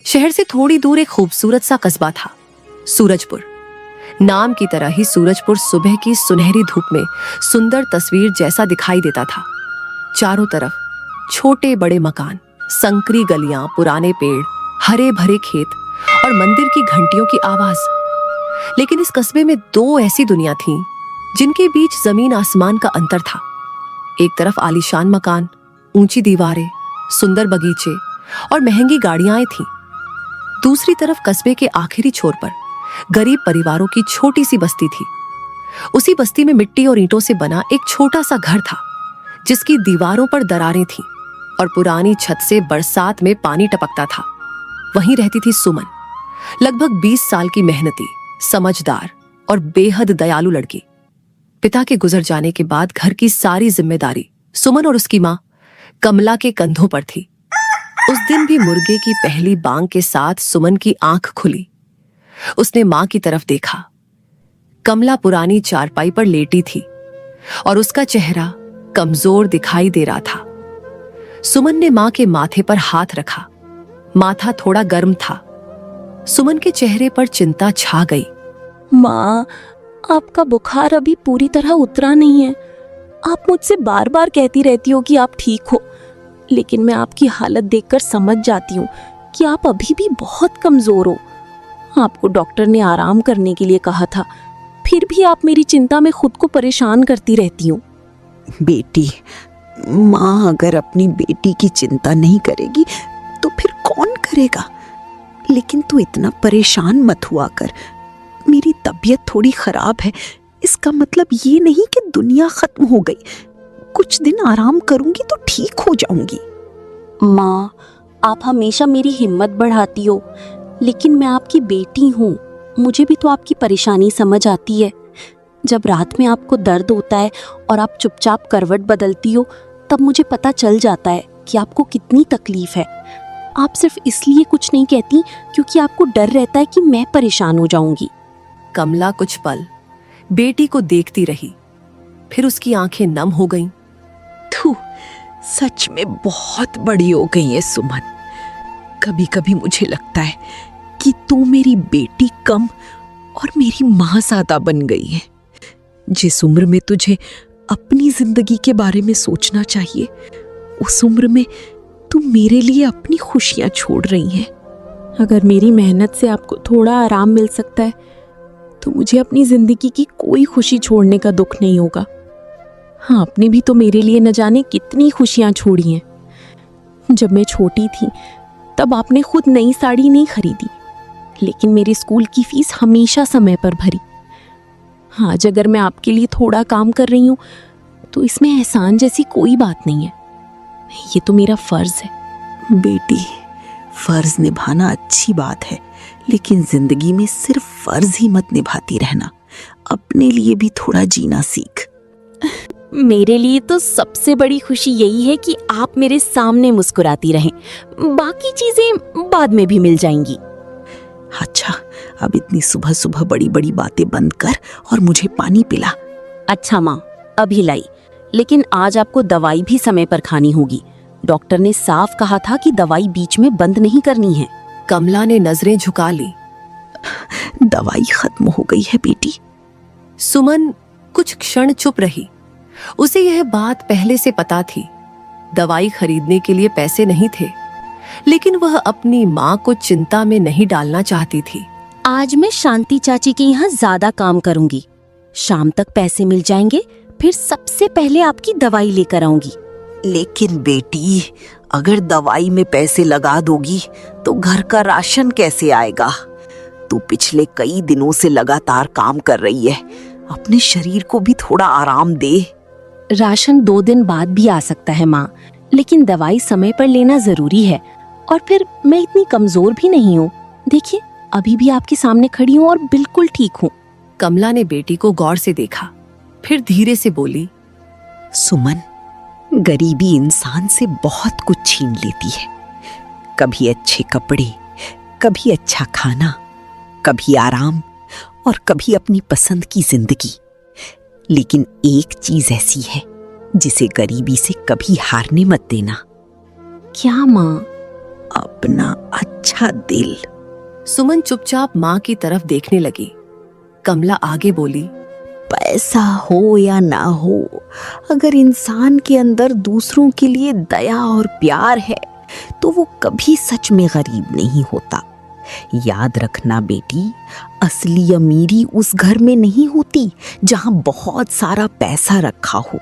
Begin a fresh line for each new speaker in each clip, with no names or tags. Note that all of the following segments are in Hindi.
शहर से थोड़ी दूर एक खूबसूरत सा कस्बा था, सूरजपुर। नाम की तरह ही सूरजपुर सुबह की सुनहरी धूप में सुंदर तस्वीर जैसा दिखाई देता था। चारों तरफ छोटे बड़े मकान, संकरी गलियां, पुराने पेड़, हरे भरे खेत और मंदिर की घंटियों की आवाज। लेकिन इस कस्बे में दो ऐसी दुनिया थीं जिनके बीच जमीन आसमान का अंतर था। एक तरफ आलीशान मकान, ऊंची दीवारें, सुंदर बगीचे और महंगी गाड़ियां थीं। दूसरी तरफ कस्बे के आखिरी छोर पर गरीब परिवारों की छोटी सी बस्ती थी। उसी बस्ती में मिट्टी और ईंटों से बना एक छोटा सा घर था, जिसकी दीवारों पर दरारें थीं और पुरानी छत से बरसात में पानी टपकता था। वहीं रहती थी सुमन, लगभग 20 साल की मेहनती, समझदार और बेहद दयालु लड़की। पिता के गुजर जाने के बाद घर की सारी जिम्मेदारी सुमन और उसकी मां कमला के कंधों पर थी। उस दिन भी मुर्गे की पहली बांग के साथ सुमन की आंख खुली। उसने मां की तरफ देखा। कमला पुरानी चारपाई पर लेटी थी और उसका चेहरा कमजोर दिखाई दे रहा था। सुमन ने मां के माथे पर हाथ रखा। माथा थोड़ा गर्म था। सुमन के चेहरे पर चिंता छा गई।
माँ, आपका बुखार अभी पूरी तरह उतरा नहीं है। आप मुझसे बार बार कहती रहती हो कि आप ठीक हो, लेकिन मैं आपकी हालत देखकर समझ जाती हूँ कि आप अभी भी बहुत कमजोर हो। आपको डॉक्टर ने आराम करने के लिए कहा था, फिर भी आप मेरी चिंता में खुद को परेशान करती रहती हो।
बेटी, माँ अगर अपनी बेटी की चिंता नहीं करेगी तो फिर कौन करेगा? लेकिन तू इतना परेशान मत हुआ कर। मेरी तबीयत थोड़ी खराब है, इसका मतलब ये नहीं कि दुनिया खत्म हो गई। कुछ दिन आराम करूंगी तो ठीक हो जाऊंगी।
माँ, आप हमेशा मेरी हिम्मत बढ़ाती हो, लेकिन मैं आपकी बेटी हूँ। मुझे भी तो आपकी परेशानी समझ आती है। जब रात में आपको दर्द होता है और आप चुपचाप करवट बदलती हो, तब मुझे पता चल जाता है कि आपको कितनी तकलीफ है। आप सिर्फ इसलिए कुछ नहीं कहती क्योंकि आपको डर रहता है कि मैं परेशान हो जाऊंगी।
कमला कुछ पल बेटी को देखती रही, फिर उसकी आंखें नम हो गईं।
तू सच में बहुत बड़ी हो गई है सुमन। कभी कभी मुझे लगता है कि तू मेरी बेटी कम और मेरी माँ ज्यादा बन गई है। जिस उम्र में तुझे अपनी जिंदगी के बारे में सोचना चाहिए, उस उम्र में तू मेरे लिए अपनी खुशियां छोड़ रही है।
अगर मेरी मेहनत से आपको थोड़ा आराम मिल सकता है तो मुझे अपनी जिंदगी की कोई खुशी छोड़ने का दुख नहीं होगा। हाँ, आपने भी तो मेरे लिए न जाने कितनी खुशियां छोड़ी हैं। जब मैं छोटी थी तब आपने खुद नई साड़ी नहीं खरीदी, लेकिन मेरे स्कूल की फीस हमेशा समय पर भरी। आज अगर मैं आपके लिए थोड़ा काम कर रही हूँ तो इसमें एहसान जैसी कोई बात नहीं है। ये तो मेरा फर्ज है।
बेटी, फर्ज निभाना अच्छी बात है, लेकिन जिंदगी में सिर्फ फर्ज ही मत निभाती रहना। अपने लिए भी थोड़ा जीना सीख।
मेरे लिए तो सबसे बड़ी खुशी यही है कि आप मेरे सामने मुस्कुराती रहें। बाकी चीजें बाद में भी मिल जाएंगी।
अच्छा, अब इतनी सुबह सुबह बड़ी बड़ी बातें बंद कर और मुझे पानी पिला।
अच्छा माँ, अभी लाई, लेकिन आज आपको दवाई भी समय पर खानी होगी। डॉक्टर ने साफ कहा था कि दवाई बीच में बंद नहीं करनी है।
कमला ने नजरें झुका ली।
दवाई खत्म हो गई है बेटी।
सुमन कुछ क्षण चुप रही। उसे यह बात पहले से पता थी। दवाई खरीदने के लिए पैसे नहीं थे, लेकिन वह अपनी मां को चिंता में नहीं डालना चाहती थी।
आज मैं शांति चाची के यहाँ ज्यादा काम करूंगी। शाम तक पैसे मिल जाएंगे, फिर सबसे पहले आपकी दवाई लेकर आऊंगी।
लेकिन बेटी, अगर दवाई में पैसे लगा दोगी तो घर का राशन कैसे आएगा? तू पिछले कई दिनों से लगातार काम कर रही है। अपने शरीर को भी थोड़ा आराम दे।
राशन 2 दिन बाद भी आ सकता है माँ, लेकिन दवाई समय पर लेना जरूरी है। और फिर मैं इतनी कमजोर भी नहीं हूँ। देखिए, अभी भी आपके सामने खड़ी हूँ और बिल्कुल ठीक हूँ।
कमला ने बेटी को गौर से देखा, फिर धीरे से बोली,
सुमन, गरीबी इंसान से बहुत कुछ छीन लेती है। कभी अच्छे कपड़े, कभी अच्छा खाना, कभी आराम और कभी अपनी पसंद की जिंदगी। लेकिन एक चीज ऐसी है जिसे गरीबी से कभी हारने मत देना।
क्या माँ?
अपना अच्छा दिल।
सुमन चुपचाप माँ की तरफ देखने लगी। कमला आगे बोली,
पैसा हो या ना हो, अगर इंसान के अंदर दूसरों के लिए दया और प्यार है तो वो कभी सच में गरीब नहीं होता। याद रखना बेटी, असली अमीरी उस घर में नहीं होती जहां बहुत सारा पैसा रखा हो।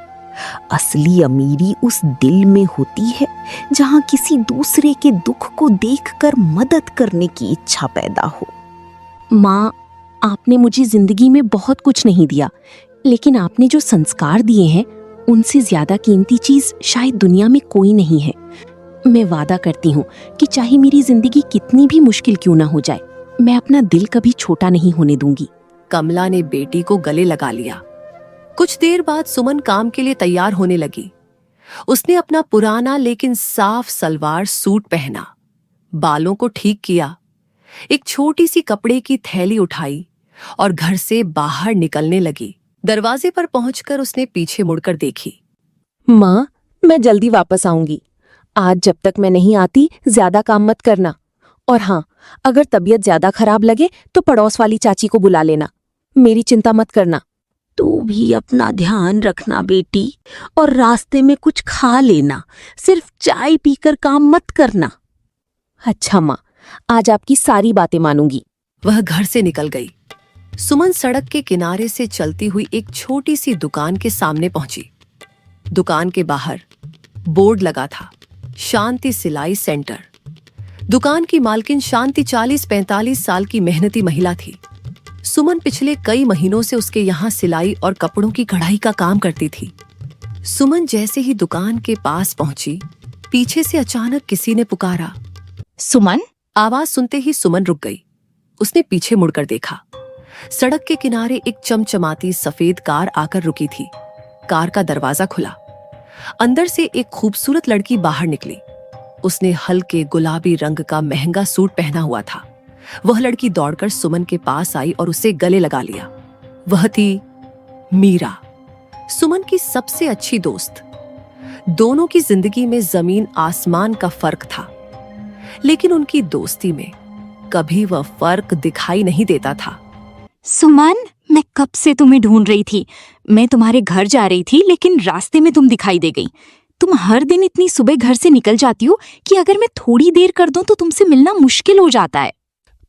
असली अमीरी उस दिल में होती है जहां किसी दूसरे के दुख को देखकर मदद करने की इच्छा पैदा हो।
माँ, आपने मुझे जिंदगी में बहुत कुछ नहीं दिया, लेकिन आपने जो संस्कार दिए हैं उनसे ज्यादा कीमती चीज शायद दुनिया में कोई नहीं है। मैं वादा करती हूँ कि चाहे मेरी जिंदगी कितनी भी मुश्किल क्यों ना हो जाए, मैं अपना दिल कभी छोटा नहीं होने दूंगी।
कमला ने बेटी को गले लगा लिया। कुछ देर बाद सुमन काम के लिए तैयार होने लगी। उसने अपना पुराना लेकिन साफ सलवार सूट पहना, बालों को ठीक किया, एक छोटी सी कपड़े की थैली उठाई और घर से बाहर निकलने लगी। दरवाजे पर पहुंचकर उसने पीछे मुड़कर देखी।
माँ, मैं जल्दी वापस आऊंगी। आज जब तक मैं नहीं आती ज्यादा काम मत करना। और हाँ, अगर तबीयत ज्यादा खराब लगे तो पड़ोस वाली चाची को बुला लेना। मेरी चिंता मत करना।
तू भी अपना ध्यान रखना बेटी, और रास्ते में कुछ खा लेना, सिर्फ चाय पीकर काम मत करना।
अच्छा माँ, आज आपकी सारी बातें मानूंगी।
वह घर से निकल गई। सुमन सड़क के किनारे से चलती हुई एक छोटी सी दुकान के सामने पहुंची। दुकान के बाहर बोर्ड लगा था, शांति सिलाई सेंटर। दुकान की मालकिन शांति 40-45 साल की मेहनती महिला थी। सुमन पिछले कई महीनों से उसके यहाँ सिलाई और कपड़ों की कढ़ाई का काम करती थी। सुमन जैसे ही दुकान के पास पहुंची, पीछे से अचानक किसी ने पुकारा,
सुमन।
आवाज सुनते ही सुमन रुक गई। उसने पीछे मुड़कर देखा। सड़क के किनारे एक चमचमाती सफेद कार आकर रुकी थी। कार का दरवाजा खुला। अंदर से एक खूबसूरत लड़की बाहर निकली। उसने हल्के गुलाबी रंग का महंगा सूट पहना हुआ था। वह लड़की दौड़कर सुमन के पास आई और उसे गले लगा लिया। वह थी मीरा, सुमन की सबसे अच्छी दोस्त। दोनों की जिंदगी में जमीन आसमान का फर्क था, लेकिन उनकी दोस्ती में कभी वह फर्क दिखाई नहीं देता था।
सुमन, मैं कब से तुम्हें ढूंढ रही थी। मैं तुम्हारे घर जा रही थी, लेकिन रास्ते में तुम दिखाई दे गई। तुम हर दिन इतनी सुबह घर से निकल जाती हो कि अगर मैं थोड़ी देर कर दूं तो तुमसे मिलना मुश्किल हो जाता है।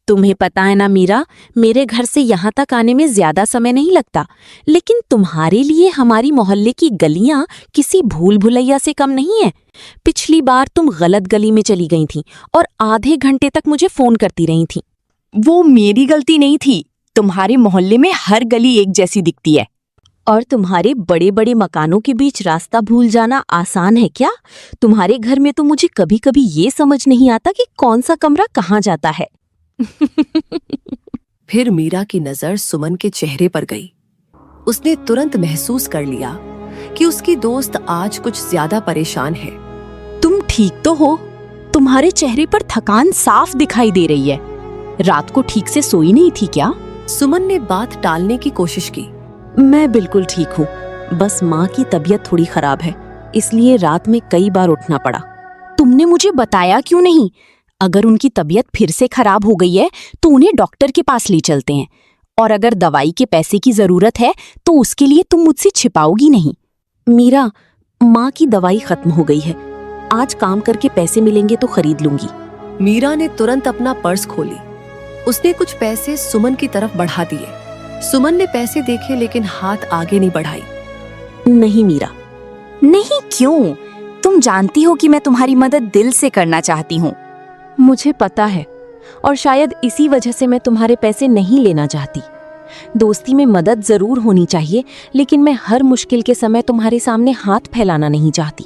तुम्हें पता है ना मीरा, मेरे घर से यहाँ तक आने में ज्यादा समय नहीं लगता, लेकिन तुम्हारे लिए हमारी मोहल्ले की गलियां किसी भूल भुलैया से कम नहीं है। पिछली बार तुम गलत गली में चली गई थी और आधे घंटे तक मुझे फोन करती रही थी।
वो मेरी गलती नहीं थी। तुम्हारे मोहल्ले में हर गली एक जैसी दिखती है।
और तुम्हारे बड़े बड़े मकानों के बीच रास्ता भूल जाना आसान है क्या? तुम्हारे घर में तो मुझे कभी कभी ये समझ नहीं आता कि कौन सा कमरा कहाँ जाता है।
फिर मीरा की नजर सुमन के चेहरे पर गई। उसने तुरंत महसूस कर लिया कि उसकी दोस्त आज कुछ ज्यादा परेशान है।
तुम ठीक तो हो? तुम्हारे चेहरे पर थकान साफ दिखाई दे रही है। रात को ठीक से सोई नहीं थी क्या?
सुमन ने बात टालने की कोशिश की।
मैं बिल्कुल ठीक हूँ, बस माँ की तबीयत थोड़ी खराब है, इसलिए रात में कई बार उठना पड़ा।
तुमने मुझे बताया क्यों नहीं? अगर उनकी तबीयत फिर से खराब हो गई है तो उन्हें डॉक्टर के पास ले चलते हैं, और अगर दवाई के पैसे की जरूरत है तो उसके लिए तुम मुझसे छिपाओगी नहीं।
मीरा, माँ की दवाई खत्म हो गई है। आज काम करके पैसे मिलेंगे तो खरीद लूंगी।
मीरा ने तुरंत अपना पर्स खोली। उसने कुछ पैसे सुमन की तरफ बढ़ा दिए। सुमन ने पैसे देखे, लेकिन हाथ आगे नहीं बढ़ाई।
नहीं मीरा।
नहीं क्यों? तुम जानती हो कि मैं तुम्हारी मदद दिल से करना चाहती हूँ।
मुझे पता है, और शायद इसी वजह से मैं तुम्हारे पैसे नहीं लेना चाहती। दोस्ती में मदद जरूर होनी चाहिए, लेकिन मैं हर मुश्किल के समय तुम्हारे सामने हाथ फैलाना नहीं चाहती।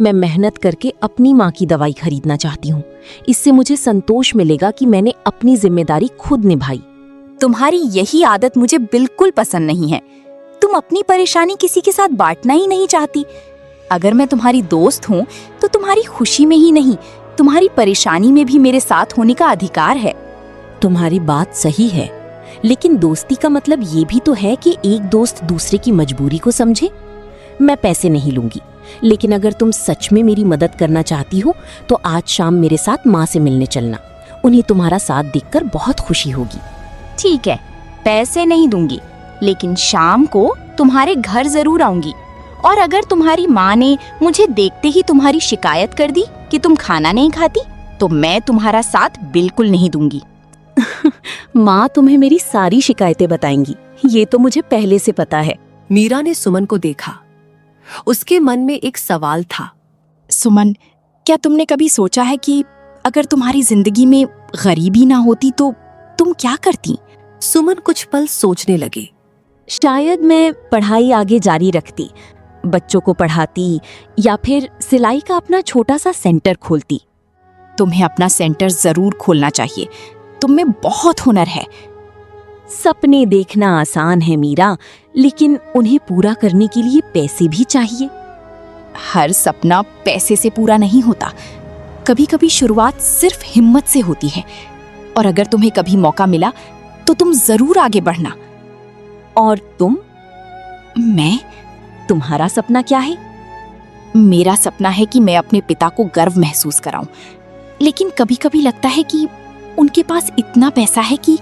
मैं मेहनत करके अपनी माँ की दवाई खरीदना चाहती हूँ। इससे मुझे संतोष मिलेगा कि मैंने अपनी जिम्मेदारी खुद निभाई।
तुम्हारी यही आदत मुझे बिल्कुल पसंद नहीं है। तुम अपनी परेशानी किसी के साथ बांटना ही नहीं चाहती। अगर मैं तुम्हारी दोस्त हूँ तो तुम्हारी खुशी में ही नहीं, तुम्हारी परेशानी में भी मेरे साथ होने का अधिकार है।
तुम्हारी बात सही है, लेकिन दोस्ती का मतलब ये भी तो है कि एक दोस्त दूसरे की मजबूरी को समझे। मैं पैसे नहीं लूंगी,
लेकिन अगर तुम सच में मेरी मदद करना चाहती हो तो आज शाम मेरे साथ माँ से मिलने चलना। उन्हें तुम्हारा साथ देखकर बहुत खुशी होगी।
ठीक है, पैसे नहीं दूंगी, लेकिन शाम को तुम्हारे घर जरूर आऊंगी। और अगर तुम्हारी माँ ने मुझे देखते ही तुम्हारी शिकायत कर दी कि तुम खाना नहीं खाती, तो मैं तुम्हारा साथ बिल्कुल नहीं दूंगी।
माँ तुम्हें मेरी सारी शिकायतें बताएंगी, ये तो मुझे पहले से पता है।
मीरा ने सुमन को देखा। उसके मन में एक सवाल था।
सुमन, क्या तुमने कभी सोचा है कि अगर तुम्हारी जिंदगी में गरीबी ना होती तो तुम क्या करती?
सुमन कुछ पल सोचने लगी।
शायद मैं पढ़ाई आगे जारी रखती, बच्चों को पढ़ाती या फिर सिलाई का अपना छोटा सा सेंटर खोलती।
तुम्हें अपना सेंटर जरूर खोलना चाहिए, तुम में बहुत हुनर है।
सपने देखना आसान है मीरा, लेकिन उन्हें पूरा करने के लिए पैसे भी चाहिए।
हर सपना पैसे से पूरा नहीं होता, कभी कभी शुरुआत सिर्फ हिम्मत से होती है। और अगर तुम्हें कभी मौका मिला तो तुम जरूर आगे बढ़ना।
और तुम?
मैं?
तुम्हारा सपना क्या है?
मेरा सपना है कि मैं अपने पिता को गर्व महसूस कराऊं, लेकिन कभी कभी लगता है कि उनके पास इतना पैसा है कि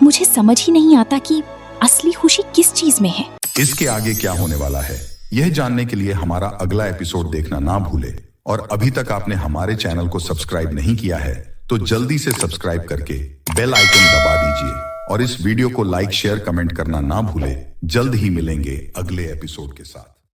मुझे समझ ही नहीं आता कि असली खुशी किस चीज में है।
इसके आगे क्या होने वाला है, यह जानने के लिए हमारा अगला एपिसोड देखना ना भूले। और अभी तक आपने हमारे चैनल को सब्सक्राइब नहीं किया है तो जल्दी से सब्सक्राइब करके बेल आइकन दबा दीजिए। और इस वीडियो को लाइक, शेयर, कमेंट करना ना भूले। जल्द ही मिलेंगे अगले एपिसोड के साथ।